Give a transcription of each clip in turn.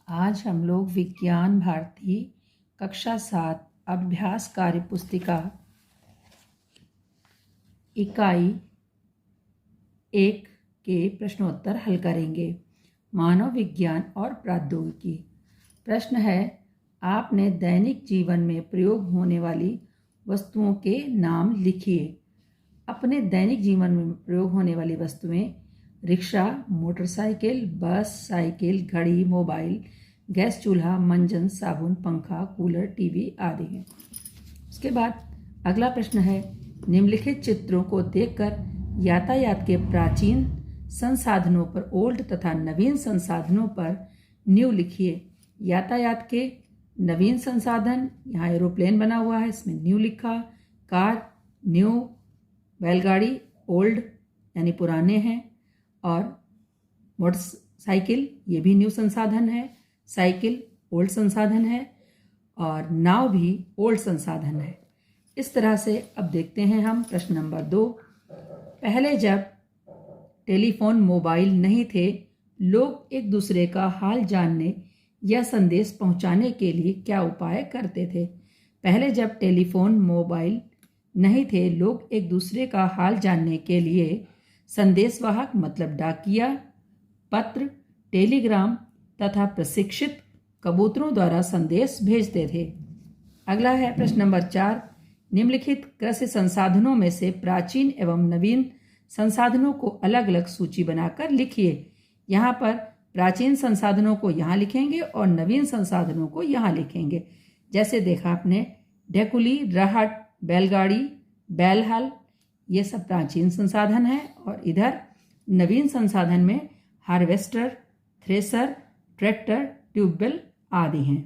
आज हम लोग विज्ञान भारती कक्षा 7 अभ्यास कार्य पुस्तिका इकाई 1 के प्रश्नोत्तर हल करेंगे। मानव विज्ञान और प्रौद्योगिकी। प्रश्न है, आपने दैनिक जीवन में प्रयोग होने वाली वस्तुओं के नाम लिखिए। अपने दैनिक जीवन में प्रयोग होने वाली वस्तुएं रिक्शा, मोटरसाइकिल, बस, साइकिल, घड़ी, मोबाइल, गैस चूल्हा, मंजन, साबुन, पंखा, कूलर, टीवी आदि हैं। उसके बाद अगला प्रश्न है, निम्नलिखित चित्रों को देखकर यातायात के प्राचीन संसाधनों पर ओल्ड तथा नवीन संसाधनों पर न्यू लिखिए। यातायात के नवीन संसाधन, यहाँ एरोप्लेन बना हुआ है, इसमें न्यू लिखा। कार न्यू, बैलगाड़ी ओल्ड यानी पुराने हैं, और मोटरसाइकिल ये भी न्यू संसाधन है, साइकिल ओल्ड संसाधन है, और नाव भी ओल्ड संसाधन है। इस तरह से अब देखते हैं हम प्रश्न नंबर 2। पहले जब टेलीफोन मोबाइल नहीं थे, लोग एक दूसरे का हाल जानने या संदेश पहुंचाने के लिए क्या उपाय करते थे? पहले जब टेलीफोन मोबाइल नहीं थे, लोग एक दूसरे का हाल जानने के लिए संदेशवाहक मतलब डाकिया, पत्र, टेलीग्राम तथा प्रशिक्षित कबूतरों द्वारा संदेश भेजते थे। अगला है प्रश्न नंबर 4। निम्नलिखित कृषि संसाधनों में से प्राचीन एवं नवीन संसाधनों को अलग अलग सूची बनाकर लिखिए। यहाँ पर प्राचीन संसाधनों को यहाँ लिखेंगे और नवीन संसाधनों को यहाँ लिखेंगे। जैसे देखा आपने, ढेकुली, रहट, बैलगाड़ी, बैलहल, ये सब प्राचीन संसाधन है, और इधर नवीन संसाधन में हार्वेस्टर, थ्रेसर, ट्रैक्टर, ट्यूबवेल आदि हैं।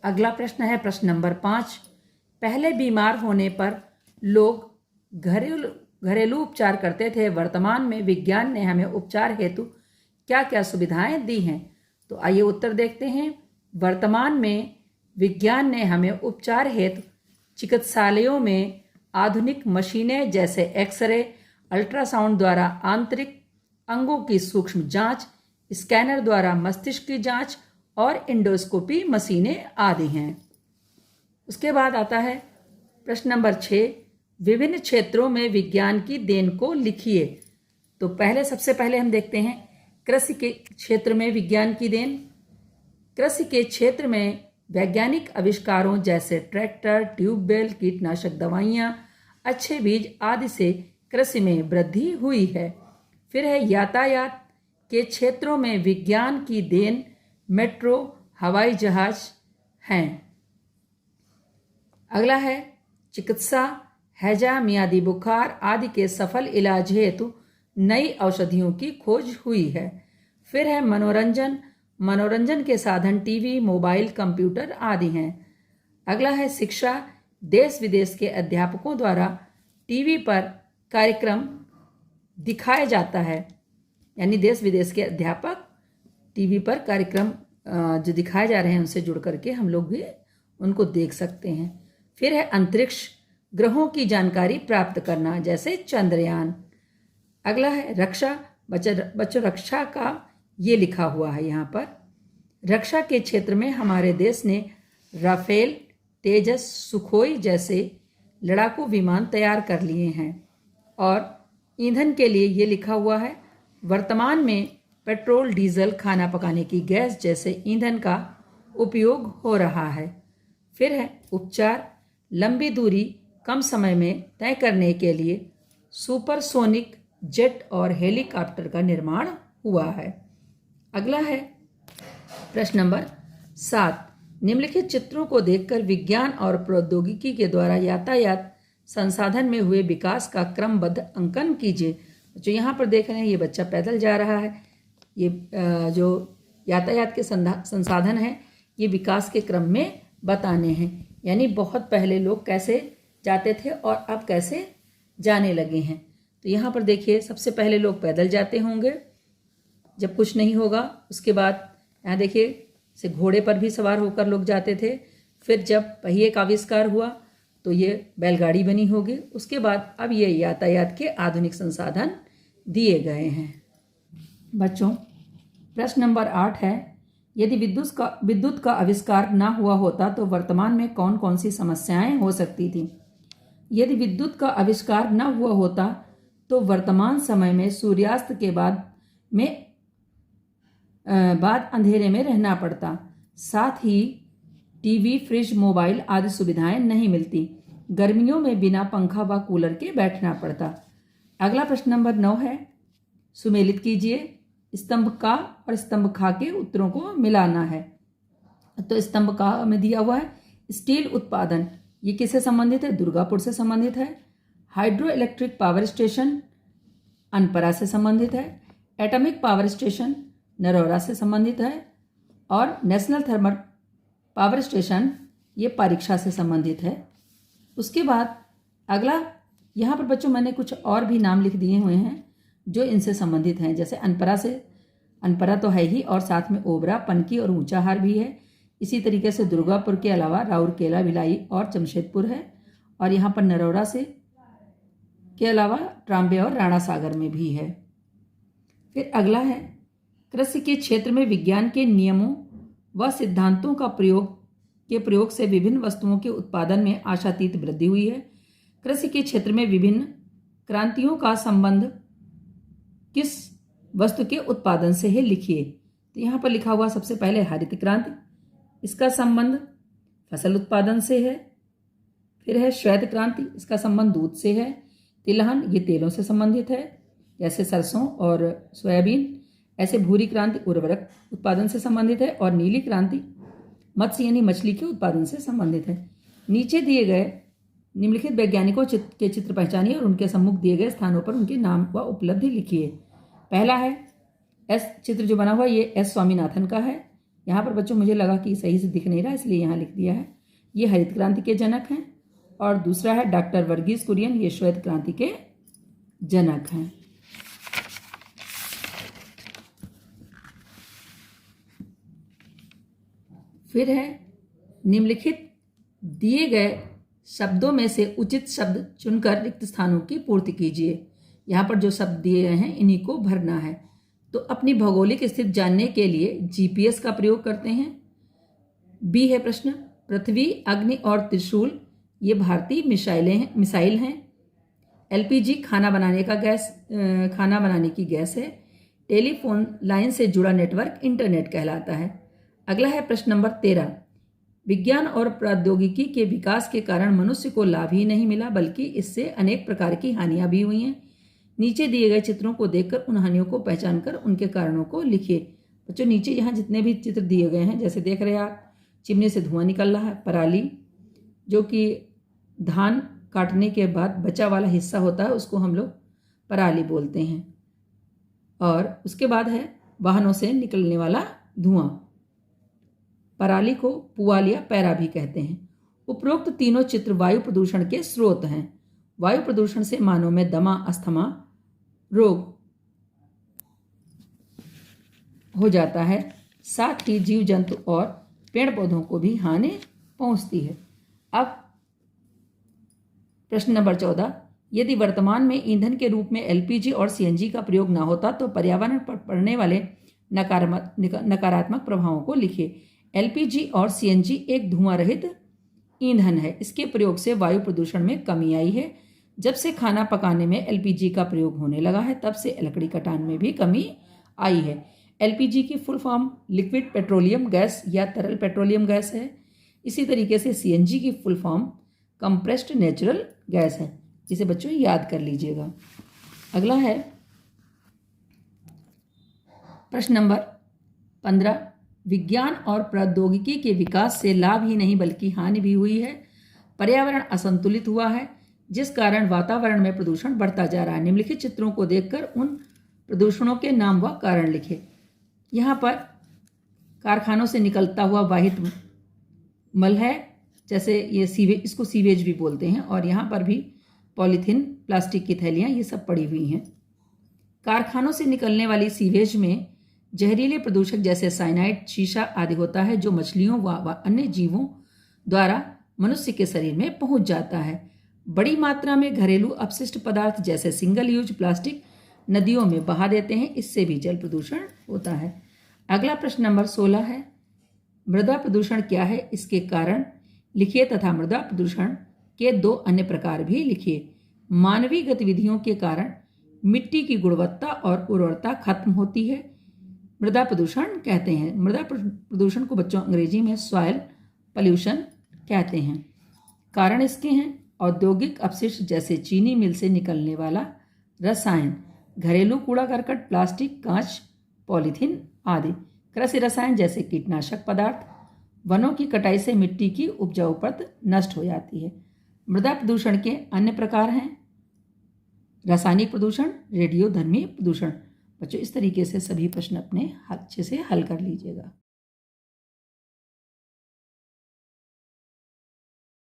अगला प्रश्न है प्रश्न नंबर 5। पहले बीमार होने पर लोग घरेलू उपचार करते थे। वर्तमान में विज्ञान ने हमें उपचार हेतु क्या क्या सुविधाएं दी हैं? तो आइए उत्तर देखते हैं। वर्तमान में विज्ञान ने हमें उपचार हेतु चिकित्सालयों में आधुनिक मशीनें जैसे एक्सरे, अल्ट्रासाउंड द्वारा आंतरिक अंगों की सूक्ष्म जांच, स्कैनर द्वारा मस्तिष्क की जांच और इंडोस्कोपी मशीनें आदि हैं। उसके बाद आता है प्रश्न नंबर 6। विभिन्न क्षेत्रों में विज्ञान की देन को लिखिए। तो सबसे पहले हम देखते हैं कृषि के क्षेत्र में विज्ञान की देन। कृषि के क्षेत्र में वैज्ञानिक आविष्कारों जैसे ट्रैक्टर, ट्यूबवेल, कीटनाशक दवाइयाँ, अच्छे बीज आदि से कृषि में वृद्धि हुई है। फिर है यातायात के क्षेत्रों में विज्ञान की देन मेट्रो, हवाई जहाज हैं। अगला है चिकित्सा, हैजा, मियादी बुखार आदि के सफल इलाज हेतु नई औषधियों की खोज हुई है। फिर है मनोरंजन के साधन टीवी, मोबाइल, कंप्यूटर आदि हैं। अगला है शिक्षा, देश विदेश के अध्यापकों द्वारा टीवी पर कार्यक्रम दिखाया जाता है, यानी देश विदेश के अध्यापक टीवी पर कार्यक्रम जो दिखाए जा रहे हैं उनसे जुड़ करके हम लोग भी उनको देख सकते हैं। फिर है अंतरिक्ष, ग्रहों की जानकारी प्राप्त करना जैसे चंद्रयान। अगला है रक्षा, बच्चों रक्षा का ये लिखा हुआ है यहाँ पर। रक्षा के क्षेत्र में हमारे देश ने राफेल, तेजस, सुखोई जैसे लड़ाकू विमान तैयार कर लिए हैं। और ईंधन के लिए ये लिखा हुआ है, वर्तमान में पेट्रोल, डीजल, खाना पकाने की गैस जैसे ईंधन का उपयोग हो रहा है। फिर है उपचार, लंबी दूरी कम समय में तय करने के लिए सुपरसोनिक जेट और हेलीकॉप्टर का निर्माण हुआ है। अगला है प्रश्न नंबर 7। निम्नलिखित चित्रों को देखकर विज्ञान और प्रौद्योगिकी के द्वारा यातायात संसाधन में हुए विकास का क्रमबद्ध अंकन कीजिए। जो यहाँ पर देख रहे हैं, ये बच्चा पैदल जा रहा है। ये जो यातायात के संसाधन हैं, ये विकास के क्रम में बताने हैं, यानी बहुत पहले लोग कैसे जाते थे और अब कैसे जाने लगे हैं। तो यहाँ पर देखिए, सबसे पहले लोग पैदल जाते होंगे जब कुछ नहीं होगा। उसके बाद यहाँ देखिए से घोड़े पर भी सवार होकर लोग जाते थे। फिर जब पहिए का आविष्कार हुआ तो ये बैलगाड़ी बनी होगी। उसके बाद अब ये यातायात के आधुनिक संसाधन दिए गए हैं। बच्चों प्रश्न नंबर 8 है, यदि विद्युत का आविष्कार न हुआ होता तो वर्तमान में कौन कौन सी समस्याएं हो सकती थी? यदि विद्युत का आविष्कार न हुआ होता तो वर्तमान समय में सूर्यास्त के बाद अंधेरे में रहना पड़ता। साथ ही टीवी, फ्रिज, मोबाइल आदि सुविधाएं नहीं मिलती। गर्मियों में बिना पंखा व कूलर के बैठना पड़ता। अगला प्रश्न नंबर 9 है, सुमेलित कीजिए। स्तंभ का और स्तंभ खा के उत्तरों को मिलाना है। तो स्तंभ का में दिया हुआ है स्टील उत्पादन, ये किससे संबंधित है? दुर्गापुर से संबंधित है। Hydro electric power station Anpara से संबंधित है। एटॉमिक पावर स्टेशन नरौरा से संबंधित है। और नेशनल थर्मल पावर स्टेशन ये परीक्षा से संबंधित है। उसके बाद अगला यहाँ पर बच्चों मैंने कुछ और भी नाम लिख दिए हुए हैं जो इनसे संबंधित हैं। जैसे अनपरा तो है ही, और साथ में ओबरा, पनकी और ऊंचाहार भी है। इसी तरीके से दुर्गापुर के अलावा राउरकेला, भिलाई और जमशेदपुर है। और यहाँ पर नरौरा से के अलावा ट्राम्बे और राणा सागर में भी है। फिर अगला है, कृषि के क्षेत्र में विज्ञान के नियमों व सिद्धांतों का प्रयोग से विभिन्न वस्तुओं के उत्पादन में आशातीत वृद्धि हुई है। कृषि के क्षेत्र में विभिन्न क्रांतियों का संबंध किस वस्तु के उत्पादन से है? लिखिए। तो यहाँ पर लिखा हुआ सबसे पहले हरित क्रांति, इसका संबंध फसल उत्पादन से है। फिर है श्वेत क्रांति, इसका संबंध दूध से है। तिलहन, ये तेलों से संबंधित है जैसे सरसों और सोयाबीन। ऐसे भूरी क्रांति उर्वरक उत्पादन से संबंधित है। और नीली क्रांति मत्स्य यानी मछली के उत्पादन से संबंधित है। नीचे दिए गए निम्नलिखित वैज्ञानिकों के चित्र पहचानिए और उनके सम्मुख दिए गए स्थानों पर उनके नाम व उपलब्धि लिखिए। पहला है चित्र जो बना हुआ ये एस स्वामीनाथन का है। यहाँ पर बच्चों मुझे लगा कि सही से दिख नहीं रहा, इसलिए यहाँ लिख दिया है। ये हरित क्रांति के जनक हैं। और दूसरा है डॉक्टर वर्गीस कुरियन, ये श्वेत क्रांति के जनक हैं। फिर है निम्नलिखित दिए गए शब्दों में से उचित शब्द चुनकर रिक्त स्थानों की पूर्ति कीजिए। यहाँ पर जो शब्द दिए गए हैं इन्हीं को भरना है। तो अपनी भौगोलिक स्थिति जानने के लिए जीपीएस का प्रयोग करते हैं। बी है प्रश्न, पृथ्वी, अग्नि और त्रिशूल ये भारतीय मिसाइल हैं। एलपीजी खाना बनाने की गैस है। टेलीफोन लाइन से जुड़ा नेटवर्क इंटरनेट कहलाता है। अगला है प्रश्न नंबर 13, विज्ञान और प्रौद्योगिकी के विकास के कारण मनुष्य को लाभ ही नहीं मिला बल्कि इससे अनेक प्रकार की हानियां भी हुई हैं। नीचे दिए गए चित्रों को देखकर उन हानियों को पहचानकर उनके कारणों को लिखिए। बच्चों नीचे यहाँ जितने भी चित्र दिए गए हैं, जैसे देख रहे हैं आप, चिमनी से धुआं निकल रहा है। पराली जो कि धान काटने के बाद बचा वाला हिस्सा होता है उसको हम लोग पराली बोलते हैं। और उसके बाद है वाहनों से निकलने वाला धुआं, पराली को पुआल या पैरा भी कहते हैं। उपरोक्त तीनों चित्र वायु प्रदूषण के स्रोत हैं। वायु प्रदूषण से मानव में दमा, अस्थमा रोग हो जाता है। साथ ही जीव जंतु और पेड़ पौधों को भी हानि पहुंचती है। अब प्रश्न नंबर 14, यदि वर्तमान में ईंधन के रूप में एलपीजी और सीएनजी का प्रयोग न होता तो पर्यावरण पर पड़ने वाले नकारात्मक प्रभावों को लिखिए। एलपीजी और सीएनजी एक धुआं रहित ईंधन है। इसके प्रयोग से वायु प्रदूषण में कमी आई है। जब से खाना पकाने में एलपीजी का प्रयोग होने लगा है तब से लकड़ी कटान में भी कमी आई है। एलपीजी की full form liquid petroleum gas या तरल पेट्रोलियम गैस है। इसी तरीके से सीएनजी की full form compressed natural gas है, जिसे बच्चों याद कर लीजिएगा। अगला है प्रश्न नंबर 15, विज्ञान और प्रौद्योगिकी के विकास से लाभ ही नहीं बल्कि हानि भी हुई है। पर्यावरण असंतुलित हुआ है जिस कारण वातावरण में प्रदूषण बढ़ता जा रहा है। निम्नलिखित चित्रों को देखकर उन प्रदूषणों के नाम व कारण लिखें। यहाँ पर कारखानों से निकलता हुआ वाहित मल है, जैसे ये सीवेज, इसको सीवेज भी बोलते हैं। और यहाँ पर भी पॉलीथीन, प्लास्टिक की थैलियाँ ये सब पड़ी हुई हैं। कारखानों से निकलने वाली सीवेज में जहरीले प्रदूषक जैसे साइनाइड, शीशा आदि होता है जो मछलियों व अन्य जीवों द्वारा मनुष्य के शरीर में पहुंच जाता है। बड़ी मात्रा में घरेलू अपशिष्ट पदार्थ जैसे सिंगल यूज प्लास्टिक नदियों में बहा देते हैं, इससे भी जल प्रदूषण होता है। अगला प्रश्न नंबर 16 है, मृदा प्रदूषण क्या है, इसके कारण लिखिए तथा मृदा प्रदूषण के 2 अन्य प्रकार भी लिखिए। मानवीय गतिविधियों के कारण मिट्टी की गुणवत्ता और उर्वरता खत्म होती है, मृदा प्रदूषण कहते हैं। मृदा प्रदूषण को बच्चों अंग्रेजी में सॉइल पॉल्यूशन कहते हैं। कारण इसके हैं औद्योगिक अपशिष्ट जैसे चीनी मिल से निकलने वाला रसायन, घरेलू कूड़ा करकट, प्लास्टिक, कांच, पॉलीथीन आदि, कृषि रसायन जैसे कीटनाशक पदार्थ, वनों की कटाई से मिट्टी की उपजाऊपन नष्ट हो जाती है। मृदा प्रदूषण के अन्य प्रकार हैं रासायनिक प्रदूषण, रेडियोधर्मी प्रदूषण। बच्चों इस तरीके से सभी प्रश्न अपने अच्छे से हल कर लीजिएगा।